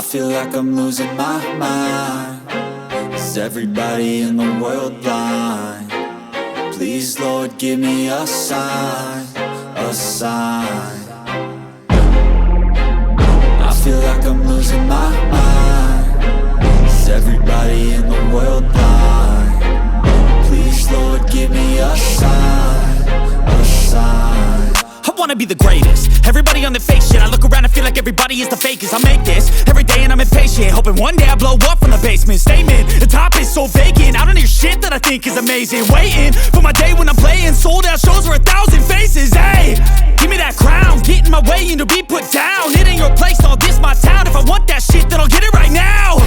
feel like I'm losing my mind. Is everybody in the world blind? Please, Lord, give me a sign, a sign. I feel like I'm losing my mind. Is everybody in the world blind? Please, Lord, give me a sign, a sign. I wanna be the greatest. Everybody on the fake shit. I look around and feel like everybody is the fakest. I make this every day and I'm impatient, hoping one day I blow up from the basement. Statement, the top is so vacant. I don't hear shit that I think is amazing. Waiting for my day when I'm playing sold out shows for 1,000 faces. Hey, give me that crown, get in my way and to be put down. It ain't your place, all this my town. If I want that shit, then I'll get it right now.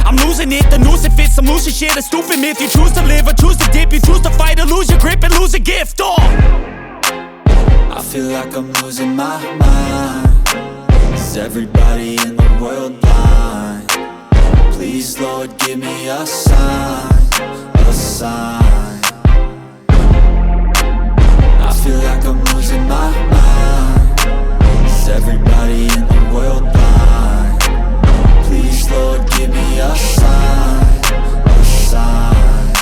I'm losing it, the noose it fits. I'm losing shit, a stupid myth. You choose to live or choose to dip. You choose to fight or lose your grip and lose a gift. I feel like I'm losing my mind. Is everybody in the world blind? Please, Lord, give me a sign, a sign. I feel like I'm losing my mind. Is everybody in the world blind? Please, Lord, give me a sign, a sign.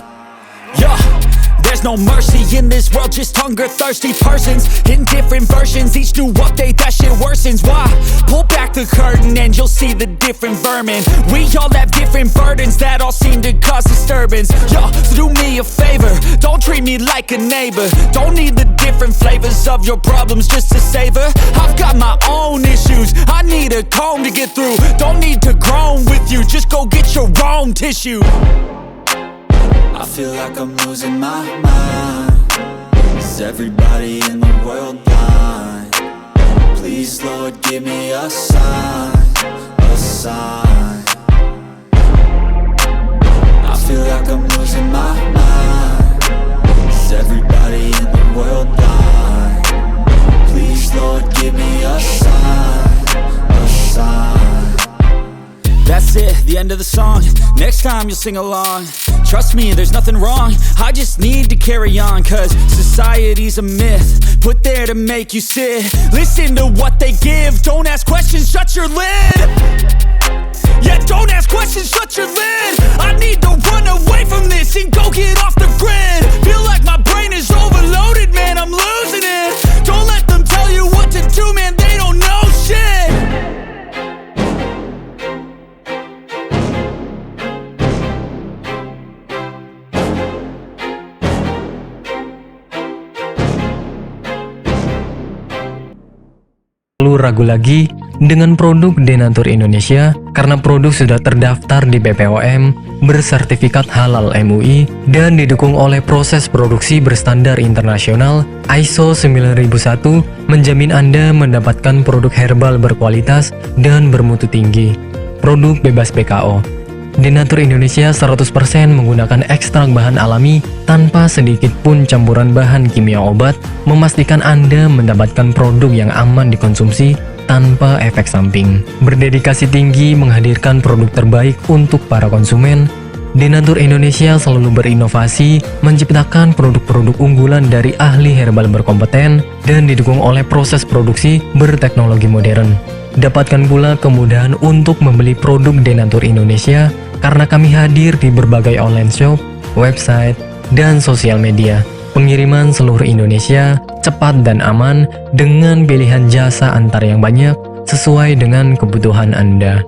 Yeah. There's no mercy in this world, just hunger-thirsty persons in different versions. Each new update, that shit worsens. Why? Pull back the curtain and you'll see the different vermin. We all have different burdens that all seem to cause disturbance. Yo, so do me a favor, don't treat me like a neighbor. Don't need the different flavors of your problems just to savor. I've got my own issues, I need a comb to get through. Don't need to groan with you, just go get your own tissue. I feel like I'm losing my mind. Is everybody in the world blind? Please, Lord, give me a sign, a sign. I feel like I'm losing my mind. Is everybody in the world blind? Please, Lord, give me a sign, a sign. That's it, the end of the song. Next time you'll sing along. Trust me, there's nothing wrong. I just need to carry on, cause society's a myth put there to make you sit. Listen to what they give. Don't ask questions, shut your lid. Yeah, don't ask questions, shut your lid. I need to run away from this and go get off the grid. Feel like my brain is overloaded, man, I'm losing it. Don't let them tell you what to do, man, they don't know shit. Lalu ragu lagi dengan produk Denatur Indonesia karena produk sudah terdaftar di BPOM, bersertifikat halal MUI, dan didukung oleh proses produksi berstandar internasional ISO 9001 menjamin Anda mendapatkan produk herbal berkualitas dan bermutu tinggi. Produk bebas PKO. Denatur Indonesia 100% menggunakan ekstrak bahan alami tanpa sedikit pun campuran bahan kimia obat, memastikan Anda mendapatkan produk yang aman dikonsumsi tanpa efek samping. Berdedikasi tinggi menghadirkan produk terbaik untuk para konsumen, Denatur Indonesia selalu berinovasi, menciptakan produk-produk unggulan dari ahli herbal berkompeten dan didukung oleh proses produksi berteknologi modern. Dapatkan pula kemudahan untuk membeli produk Denatur Indonesia karena kami hadir di berbagai online shop, website, dan sosial media. Pengiriman seluruh Indonesia cepat dan aman dengan pilihan jasa antar yang banyak sesuai dengan kebutuhan Anda.